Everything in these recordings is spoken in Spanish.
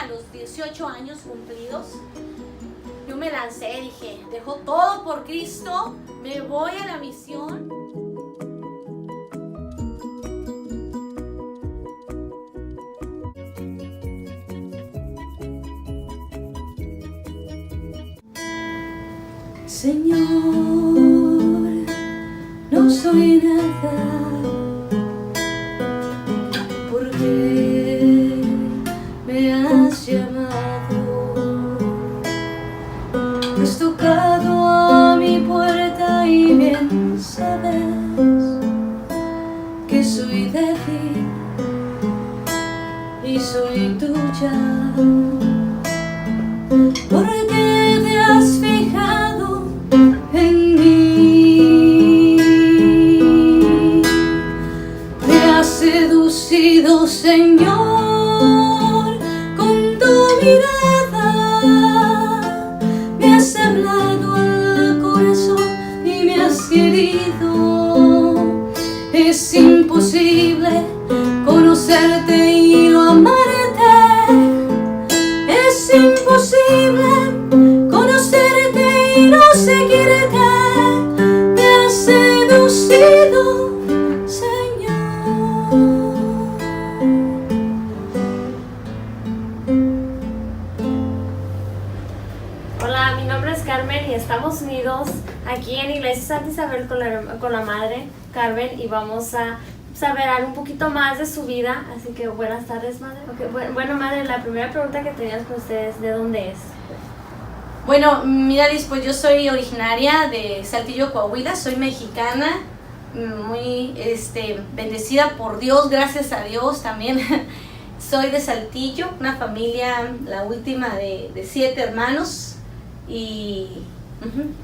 a los 18 años cumplidos, yo me lancé, dije, dejo todo por Cristo, me voy a la misión. Señor, no soy nada, porque me has llamado. Has tocado a mi puerta y bien sabes que soy débil y soy tuya, porque te has fijado en mí, me has seducido, Señor, con tu mirada, me has hablado al corazón y me has querido. Es imposible conocerte y no amarte, es imposible conocerte y no seguirte, me has seducido, Señor. Hola, mi nombre es Carmen y estamos unidos aquí en Iglesia Santa Isabel con la Madre Carmen, y vamos a saber un poquito más de su vida. Así que buenas tardes, Madre. Okay, bueno, Madre, la primera pregunta que teníamos con ustedes, ¿de dónde es? Bueno, mira, Liz, pues yo soy originaria de Saltillo, Coahuila, soy mexicana, muy bendecida por Dios, gracias a Dios también. Soy de Saltillo, una familia, la última de 7 hermanos, y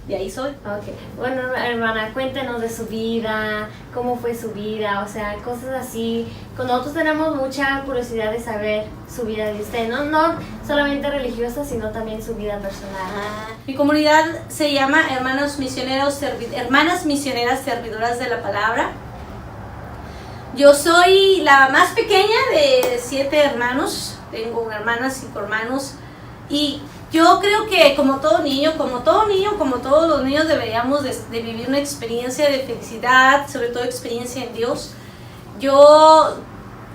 de ahí soy. Okay. Bueno, hermana, cuéntenos de su vida, cómo fue su vida, o sea, cosas así. Nosotros tenemos mucha curiosidad de saber su vida de usted, no solamente religiosa, sino también su vida personal. Mi comunidad se llama Hermanas Misioneras Servidoras de la Palabra. Yo soy la más pequeña de 7 hermanos, tengo hermanas, 5 hermanos, y yo creo que como todo niño, como todos los niños deberíamos de vivir una experiencia de felicidad, sobre todo experiencia en Dios. Yo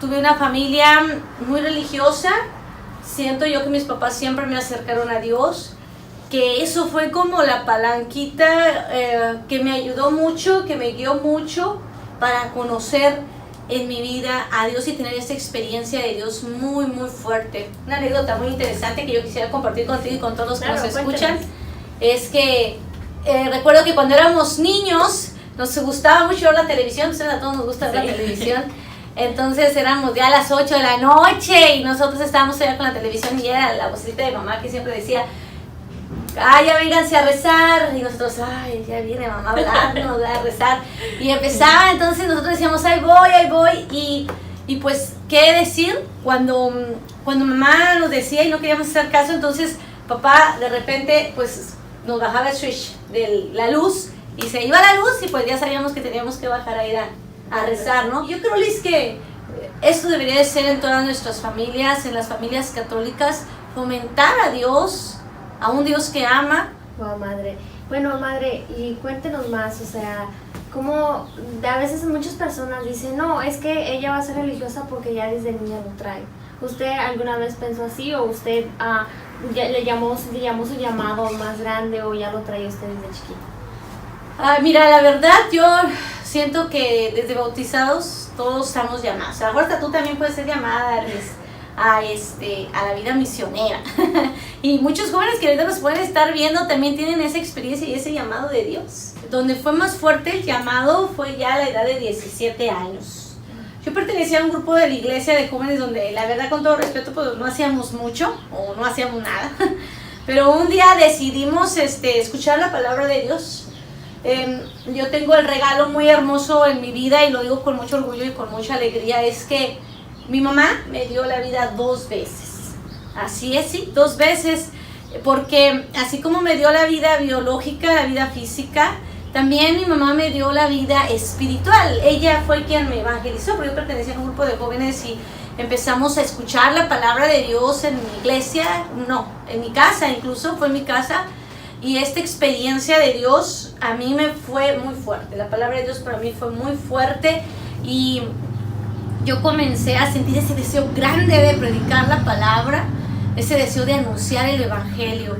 tuve una familia muy religiosa, siento yo que mis papás siempre me acercaron a Dios, que eso fue como la palanquita que me ayudó mucho, que me guió mucho para conocer en mi vida a Dios y tener esta experiencia de Dios muy muy fuerte. Una anécdota muy interesante que yo quisiera compartir contigo y con todos los que nos escuchan es que recuerdo que cuando éramos niños nos gustaba mucho ver la televisión, entonces a todos nos gusta ver la televisión. Entonces éramos ya a las 8 de la noche y nosotros estábamos allá con la televisión y era la vocecita de mamá que siempre decía: ya vénganse a rezar, y nosotros, ya viene mamá a hablarnos, a rezar, y empezaba, entonces nosotros decíamos, ahí voy, y pues, ¿qué decir? Cuando mamá nos decía y no queríamos hacer caso, entonces papá de repente, pues, nos bajaba el switch de la luz, y se iba la luz, y pues ya sabíamos que teníamos que bajar a ir a rezar, ¿no? Yo creo, Liz, que esto debería de ser en todas nuestras familias, en las familias católicas, fomentar a Dios, a un Dios que ama. Wow, Madre. Bueno, Madre, y cuéntenos más, o sea, como a veces muchas personas dicen, no, es que ella va a ser religiosa porque ya desde niña lo trae. ¿Usted alguna vez pensó así, o usted le llamó su llamado más grande, o ya lo trae usted desde chiquito? Mira, la verdad, yo siento que desde bautizados todos estamos llamados. Ahora tú también puedes ser llamada, Liz, a la vida misionera. Y muchos jóvenes que ahorita nos pueden estar viendo también tienen esa experiencia y ese llamado de Dios. Donde fue más fuerte el llamado fue ya a la edad de 17 años. Yo pertenecía a un grupo de la iglesia de jóvenes donde, la verdad, con todo respeto, pues no hacíamos mucho o no hacíamos nada. Pero un día decidimos escuchar la palabra de Dios. Yo tengo el regalo muy hermoso en mi vida, y lo digo con mucho orgullo y con mucha alegría, es que mi mamá me dio la vida 2 veces. Así es, sí, 2 veces, porque así como me dio la vida biológica, la vida física, también mi mamá me dio la vida espiritual. Ella fue quien me evangelizó, porque yo pertenecía a un grupo de jóvenes empezamos a escuchar la palabra de Dios en mi iglesia, no, en mi casa, incluso fue en mi casa. Y esta experiencia de Dios a mí me fue muy fuerte. La palabra de Dios para mí fue muy fuerte y yo comencé a sentir ese deseo grande de predicar la palabra, ese deseo de anunciar el evangelio.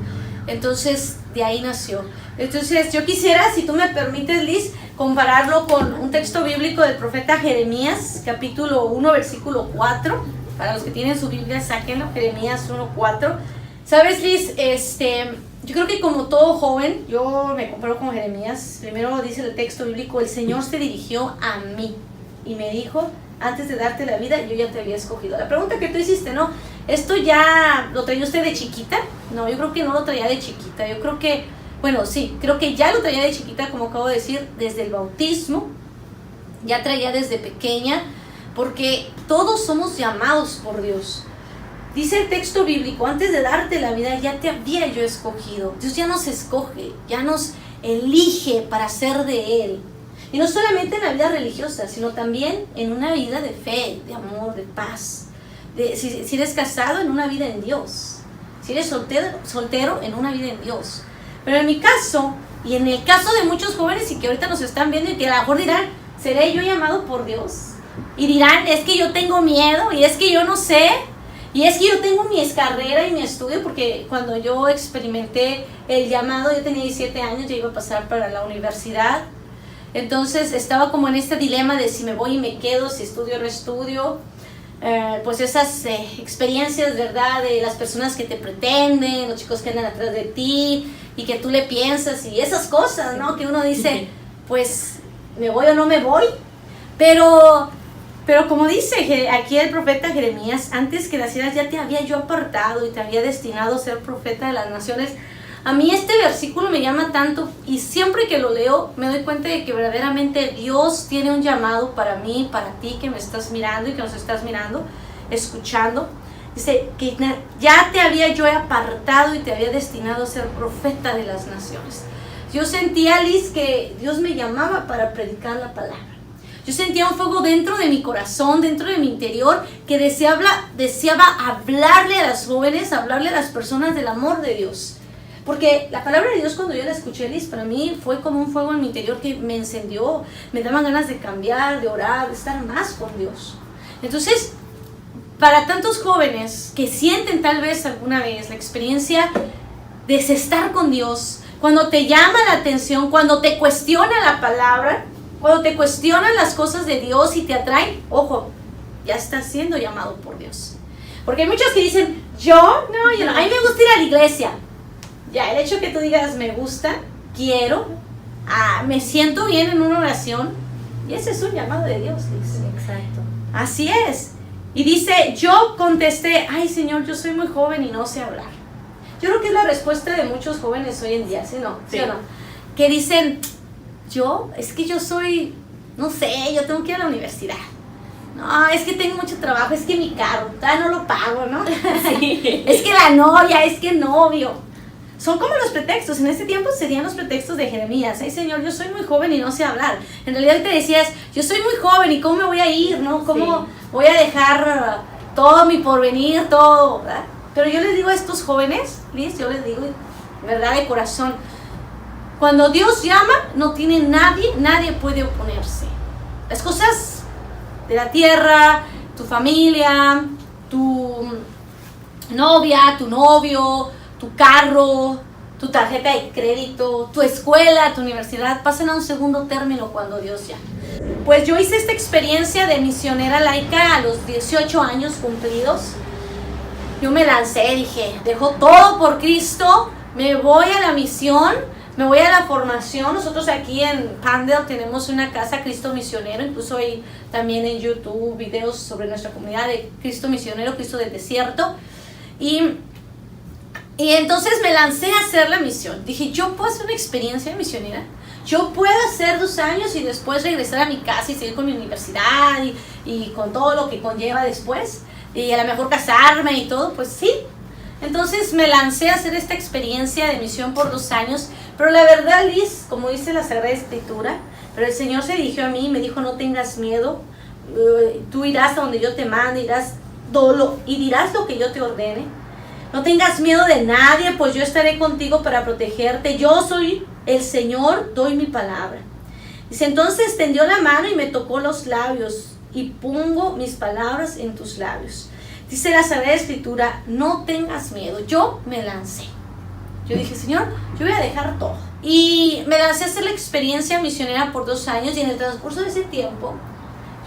Entonces de ahí nació. Entonces yo quisiera, si tú me permites, Liz, compararlo con un texto bíblico del profeta Jeremías, capítulo 1, versículo 4. Para los que tienen su Biblia, sáquenlo, Jeremías 1, 4. ¿Sabes, Liz? Yo creo que como todo joven, yo me comparo con Jeremías. Primero dice el texto bíblico, el Señor se dirigió a mí y me dijo, antes de darte la vida, yo ya te había escogido. La pregunta que tú hiciste, ¿no? ¿Esto ya lo traía usted de chiquita? No, yo creo que no lo traía de chiquita. Yo creo que, bueno, sí, creo que ya lo traía de chiquita, como acabo de decir, desde el bautismo. Ya traía desde pequeña, porque todos somos llamados por Dios. Dice el texto bíblico, antes de darte la vida ya te había yo escogido. Dios ya nos escoge, ya nos elige para ser de Él. Y no solamente en la vida religiosa, sino también en una vida de fe, de amor, de paz. Si eres casado, en una vida en Dios. Si eres soltero, en una vida en Dios. Pero en mi caso, y en el caso de muchos jóvenes y que ahorita nos están viendo y que a lo mejor dirán, ¿seré yo llamado por Dios? Y dirán, es que yo tengo miedo, y es que yo no sé, y es que yo tengo mi carrera y mi estudio, porque cuando yo experimenté el llamado, yo tenía 17 años, ya iba a pasar para la universidad. Entonces estaba como en este dilema de si me voy y me quedo, si estudio o no estudio. Pues esas experiencias, ¿verdad? De las personas que te pretenden, los chicos que andan atrás de ti y que tú le piensas y esas cosas, ¿no? Que uno dice, pues, ¿me voy o no me voy? Pero como dice aquí el profeta Jeremías, antes que nacieras ya te había yo apartado y te había destinado a ser profeta de las naciones. A mí este versículo me llama tanto y siempre que lo leo me doy cuenta de que verdaderamente Dios tiene un llamado para mí, para ti que me estás mirando y que nos estás mirando, escuchando. Dice que ya te había yo apartado y te había destinado a ser profeta de las naciones. Yo sentía, Liz, que Dios me llamaba para predicar la palabra. Yo sentía un fuego dentro de mi corazón, dentro de mi interior, que deseaba hablarle a las jóvenes, hablarle a las personas del amor de Dios. Porque la palabra de Dios, cuando yo la escuché, Liz, para mí fue como un fuego en mi interior que me encendió, me daban ganas de cambiar, de orar, de estar más con Dios. Entonces, para tantos jóvenes que sienten tal vez alguna vez la experiencia de estar con Dios, cuando te llama la atención, cuando te cuestiona la palabra, cuando te cuestionan las cosas de Dios y te atraen, ojo, ya estás siendo llamado por Dios. Porque hay muchos que dicen, yo no, a mí me gusta ir a la iglesia. Ya, el hecho que tú digas, me gusta, quiero, me siento bien en una oración, y ese es un llamado de Dios, dice. Exacto. Así es. Y dice, yo contesté, ay Señor, yo soy muy joven y no sé hablar. Yo creo que es la respuesta de muchos jóvenes hoy en día, ¿sí no? ¿Sí o no? Que dicen, es que yo soy, no sé, yo tengo que ir a la universidad. No, es que tengo mucho trabajo, es que mi carro, no lo pago, ¿no? Sí. Es que la novia, es que el novio. Son como los pretextos, en este tiempo serían los pretextos de Jeremías. Ay Señor, yo soy muy joven y no sé hablar. En realidad te decías, yo soy muy joven y ¿cómo me voy a ir? ¿No? ¿Cómo voy a dejar todo mi porvenir, todo? ¿Verdad? Pero yo les digo a estos jóvenes, Liz, yo les digo, verdad de corazón, cuando Dios llama, no tiene nadie puede oponerse. Las cosas de la tierra, tu familia, tu novia, tu novio, tu carro, tu tarjeta de crédito, tu escuela, tu universidad, pasan a un segundo término cuando Dios llama. Pues yo hice esta experiencia de misionera laica a los 18 años cumplidos. Yo me lancé, dije, dejo todo por Cristo, me voy a la misión, me voy a la formación. Nosotros aquí en Pandel tenemos una casa Cristo Misionero, incluso hay también en YouTube videos sobre nuestra comunidad de Cristo Misionero, Cristo del Desierto. Y entonces me lancé a hacer la misión. Dije, yo puedo hacer una experiencia misionera. Yo puedo hacer 2 años y después regresar a mi casa y seguir con mi universidad y con todo lo que conlleva después. Y a lo mejor casarme y todo, pues sí. Entonces me lancé a hacer esta experiencia de misión por 2 años. Pero la verdad, Liz, como dice la Sagrada Escritura, pero el Señor se dirigió a mí y me dijo, no tengas miedo. Tú irás a donde yo te mande, irás y dirás lo que yo te ordene. No tengas miedo de nadie, pues yo estaré contigo para protegerte. Yo soy el Señor, doy mi palabra. Dice, entonces extendió la mano y me tocó los labios y pongo mis palabras en tus labios. Dice la Sagrada Escritura, no tengas miedo. Yo me lancé. Yo dije, Señor, yo voy a dejar todo. Y me lancé a hacer la experiencia misionera por 2 años y en el transcurso de ese tiempo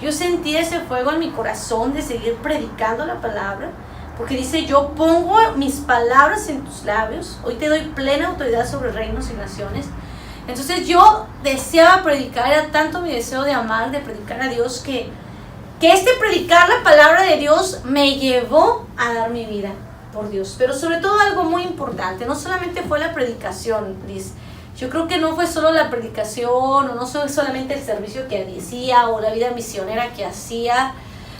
yo sentí ese fuego en mi corazón de seguir predicando la palabra, porque dice, yo pongo mis palabras en tus labios, hoy te doy plena autoridad sobre reinos y naciones. Entonces yo deseaba predicar, era tanto mi deseo de amar, de predicar a Dios, que predicar la palabra de Dios me llevó a dar mi vida por Dios. Pero sobre todo algo muy importante, no solamente fue la predicación, Liz. Yo creo que no fue solo la predicación, o no fue solamente el servicio que hacía, o la vida misionera que hacía.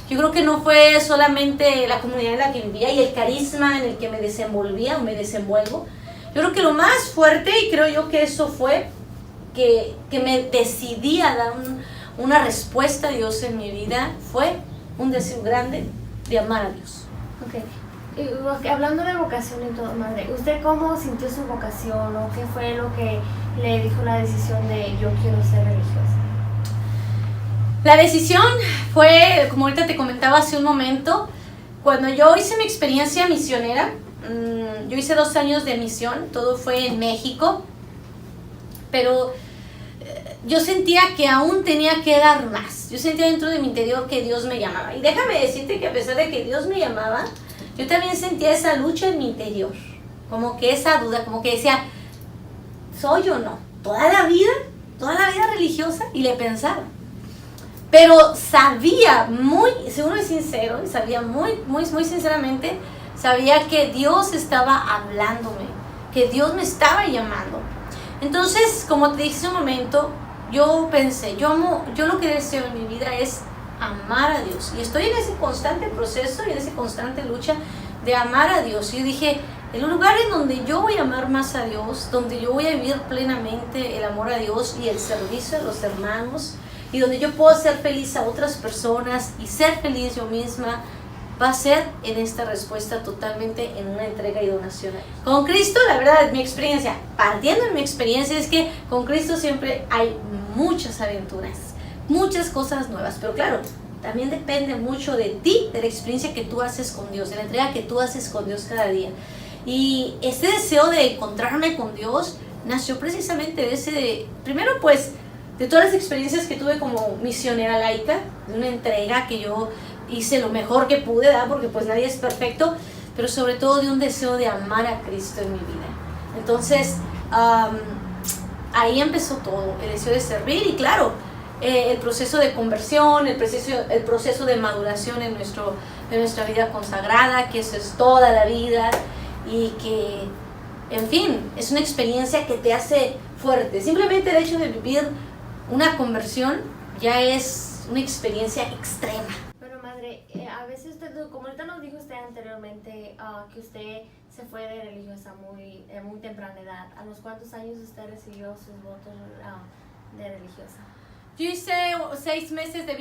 Yo creo que no fue solamente la comunidad en la que vivía y el carisma en el que me desenvolvía o me desenvuelvo. Yo creo que lo más fuerte, y creo yo que eso fue, que me decidí a dar una respuesta a Dios en mi vida, fue un deseo grande de amar a Dios. Ok. Y hablando de vocación y todo, madre, ¿usted cómo sintió su vocación o qué fue lo que le dijo la decisión de yo quiero ser religiosa? La decisión fue, como ahorita te comentaba hace un momento, cuando yo hice mi experiencia misionera. Yo hice 2 años de misión, todo fue en México, pero yo sentía que aún tenía que dar más. Yo sentía dentro de mi interior que Dios me llamaba. Y déjame decirte que a pesar de que Dios me llamaba, yo también sentía esa lucha en mi interior, como que esa duda, como que decía, ¿soy o no? ¿Toda la vida religiosa? Y le pensaba. Pero sabía seguro y sincero, y sabía muy sinceramente, sabía que Dios estaba hablándome, que Dios me estaba llamando. Entonces, como te dije hace un momento, yo pensé, yo lo que deseo en mi vida es amar a Dios. Y estoy en ese constante proceso y en esa constante lucha de amar a Dios. Y yo dije, el lugar en donde yo voy a amar más a Dios, donde yo voy a vivir plenamente el amor a Dios y el servicio a los hermanos, y donde yo puedo ser feliz a otras personas y ser feliz yo misma, va a ser en esta respuesta totalmente en una entrega y donación. Con Cristo, la verdad, mi experiencia, partiendo de mi experiencia, es que con Cristo siempre hay muchas aventuras, muchas cosas nuevas, pero claro, también depende mucho de ti, de la experiencia que tú haces con Dios, de la entrega que tú haces con Dios cada día. Y este deseo de encontrarme con Dios nació precisamente primero pues, de todas las experiencias que tuve como misionera laica, de una entrega que yo hice lo mejor que pude, ¿verdad? Porque pues nadie es perfecto, pero sobre todo de un deseo de amar a Cristo en mi vida. Entonces, ahí empezó todo, el deseo de servir y claro, el proceso de conversión, el proceso de maduración en nuestra vida consagrada, que eso es toda la vida y que, en fin, es una experiencia que te hace fuerte. Simplemente el hecho de vivir una conversión ya es una experiencia extrema. A veces usted, como ahorita nos dijo usted anteriormente, que usted se fue de religiosa muy temprana edad. ¿A los cuántos años usted recibió sus votos de religiosa? Yo hice 6 meses de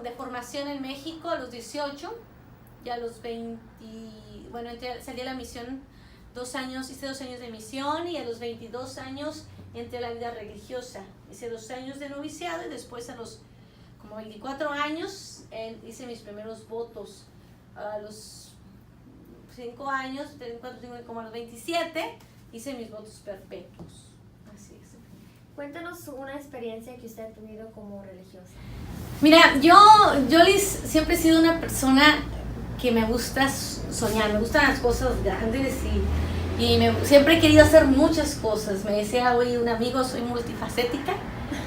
de formación en México a los 18, y a los 20, salí a la misión 2 años, hice 2 años de misión, y a los 22 años entré a la vida religiosa. Hice 2 años de noviciado y después a los como 24 años hice mis primeros votos. A los 5 años, como a los 27, hice mis votos perpetuos. Así es. Cuéntanos una experiencia que usted ha tenido como religiosa. Mira, yo Liz, siempre he sido una persona que me gusta soñar, me gustan las cosas grandes y siempre he querido hacer muchas cosas. Me decía hoy un amigo, soy multifacética.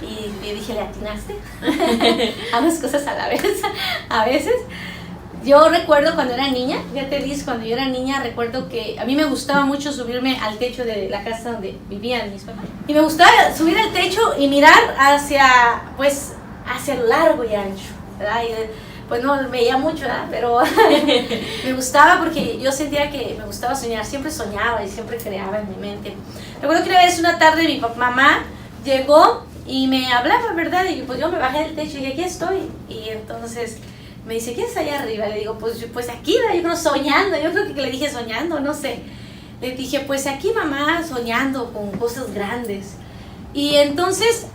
Y le dije, ¿le atinaste? Hago las cosas a la vez, a veces. Yo recuerdo cuando era niña, fíjate Liz, cuando yo era niña, recuerdo que a mí me gustaba mucho subirme al techo de la casa donde vivían mis papás. Y me gustaba subir al techo y mirar hacia lo largo y ancho, ¿verdad? Y, pues no veía mucho, ¿verdad? Pero me gustaba porque yo sentía que me gustaba soñar, siempre soñaba y siempre creaba en mi mente. Recuerdo que una tarde mi mamá llegó y me hablaba, ¿verdad? Y pues yo me bajé del techo y dije, aquí estoy. Y entonces Me dice, ¿quién está allá arriba? Le digo, pues aquí, yo creo soñando, yo creo que le dije soñando, no sé. Le dije, pues aquí mamá, soñando con cosas grandes. Y entonces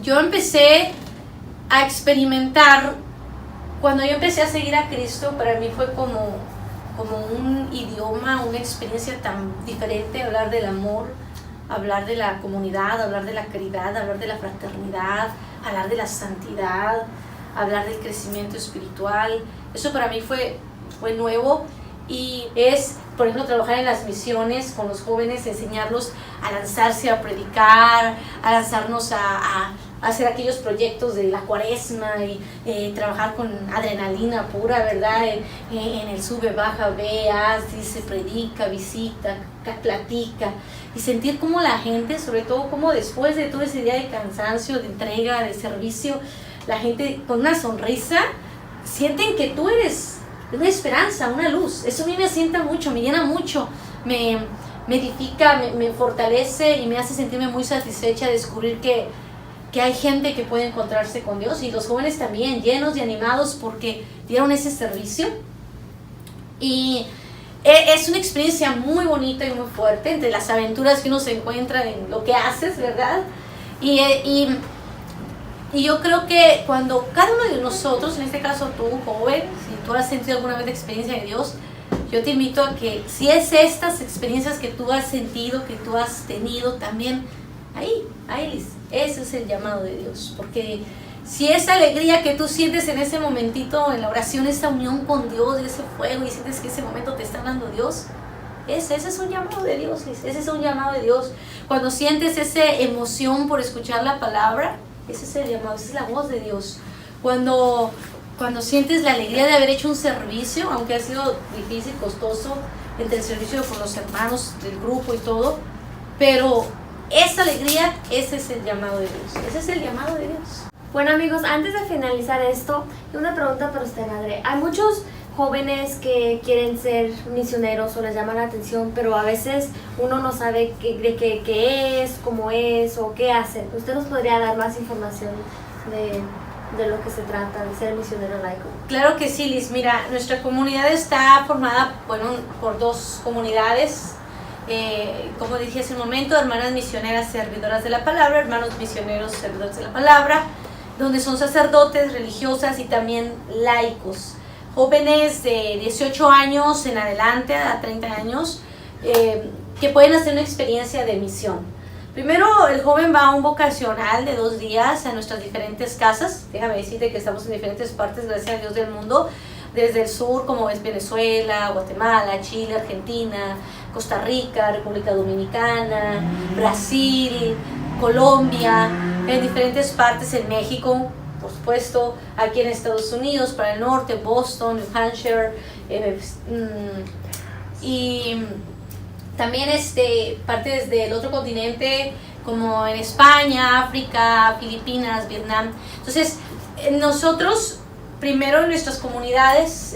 yo empecé a experimentar, cuando yo empecé a seguir a Cristo, para mí fue como un idioma, una experiencia tan diferente, hablar del amor, hablar de la comunidad, hablar de la caridad, hablar de la fraternidad, hablar de la santidad, hablar del crecimiento espiritual. Eso para mí fue nuevo, y es, por ejemplo, trabajar en las misiones con los jóvenes, enseñarlos a lanzarse a predicar, a lanzarnos a hacer aquellos proyectos de la cuaresma y trabajar con adrenalina pura, ¿verdad? En el sube, baja, ve, dice, predica, visita, platica, y sentir cómo la gente, sobre todo como después de todo ese día de cansancio, de entrega, de servicio, la gente con una sonrisa sienten que tú eres una esperanza, una luz. Eso a mí me asienta mucho, me llena mucho, me edifica, me fortalece y me hace sentirme muy satisfecha de descubrir que hay gente que puede encontrarse con Dios, y los jóvenes también, llenos y animados porque dieron ese servicio. Y es una experiencia muy bonita y muy fuerte, entre las aventuras que uno se encuentra en lo que haces, ¿verdad? Y yo creo que cuando cada uno de nosotros, en este caso tú, joven, si tú has sentido alguna vez la experiencia de Dios, yo te invito a que si es estas experiencias que tú has sentido, que tú has tenido también, ahí, ese es el llamado de Dios. Porque si esa alegría que tú sientes en ese momentito en la oración, esa unión con Dios, ese fuego, y sientes que ese momento te está hablando Dios, ese es un llamado de Dios, ese es un llamado de Dios. Cuando sientes esa emoción por escuchar la palabra, ese es el llamado, esa es la voz de Dios. Cuando sientes la alegría de haber hecho un servicio, aunque ha sido difícil, costoso, entre el servicio con los hermanos del grupo y todo, pero esa alegría, ese es el llamado de Dios, ese es el llamado de Dios. Bueno amigos, antes de finalizar esto, una pregunta para usted, madre. Hay muchos jóvenes que quieren ser misioneros o les llama la atención, pero a veces uno no sabe qué es, cómo es o qué hacen. ¿Usted nos podría dar más información de lo que se trata de ser misionero laico? Claro que sí, Liz. Mira, nuestra comunidad está formada, por dos comunidades. Como dije hace un momento, hermanas misioneras servidoras de la palabra, hermanos misioneros servidores de la palabra, donde son sacerdotes, religiosas y también laicos. Jóvenes de 18 años en adelante a 30 años que pueden hacer una experiencia de misión. Primero, el joven va a un vocacional de 2 días a nuestras diferentes casas. Déjame decirte que estamos en diferentes partes, gracias a Dios, del mundo. Desde el sur, como es Venezuela, Guatemala, Chile, Argentina, Costa Rica, República Dominicana, Brasil, Colombia, en diferentes partes, en México, por supuesto, aquí en Estados Unidos, para el norte, Boston, New Hampshire, y también partes del otro continente, como en España, África, Filipinas, Vietnam. Entonces, nosotros, primero en nuestras comunidades,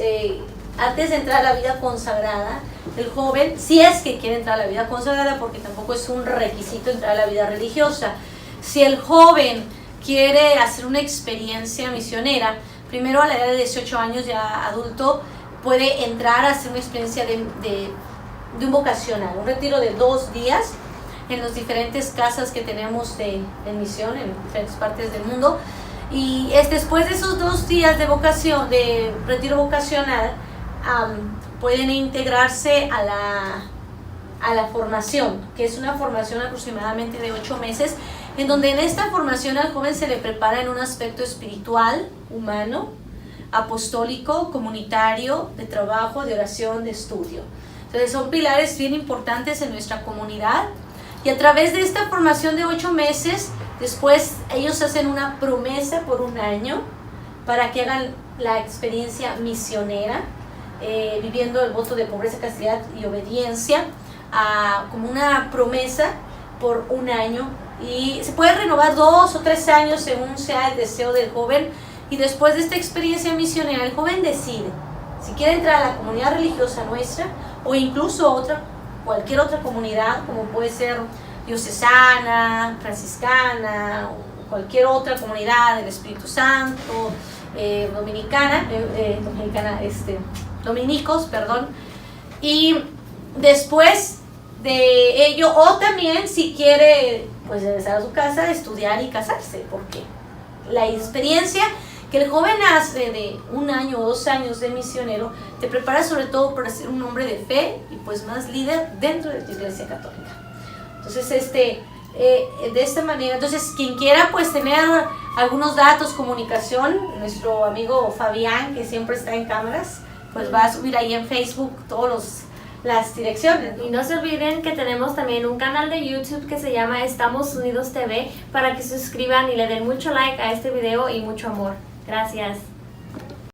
antes de entrar a la vida consagrada, el joven, si es que quiere entrar a la vida consagrada, porque tampoco es un requisito entrar a la vida religiosa, si el joven quiere hacer una experiencia misionera, primero a la edad de 18 años, ya adulto, puede entrar a hacer una experiencia de un vocacional, un retiro de 2 días en las diferentes casas que tenemos de misión en diferentes partes del mundo. Y después de esos 2 días de retiro vocacional, pueden integrarse a la formación, que es una formación aproximadamente de 8 meses, en donde en esta formación al joven se le prepara en un aspecto espiritual, humano, apostólico, comunitario, de trabajo, de oración, de estudio. Entonces son pilares bien importantes en nuestra comunidad, y a través de esta formación de 8 meses, después ellos hacen una promesa por 1 año para que hagan la experiencia misionera, viviendo el voto de pobreza, castidad y obediencia, como una promesa por 1 año, y se puede renovar 2 o 3 años según sea el deseo del joven. Y después de esta experiencia misionera, el joven decide si quiere entrar a la comunidad religiosa nuestra, o incluso cualquier otra comunidad, como puede ser diocesana, franciscana, o cualquier otra comunidad del Espíritu Santo, dominicos, perdón. Y después de ello, o también si quiere pues regresar a su casa, estudiar y casarse, porque la experiencia que el joven hace de 1 año o 2 años de misionero te prepara sobre todo para ser un hombre de fe y pues más líder dentro de tu iglesia católica. Entonces de esta manera, entonces quien quiera pues tener algunos datos, comunicación, nuestro amigo Fabián, que siempre está en cámaras, pues va a subir ahí en Facebook todos las direcciones, ¿no? Y no se olviden que tenemos también un canal de YouTube que se llama Estamos Unidos TV, para que se suscriban y le den mucho like a este video y mucho amor. Gracias.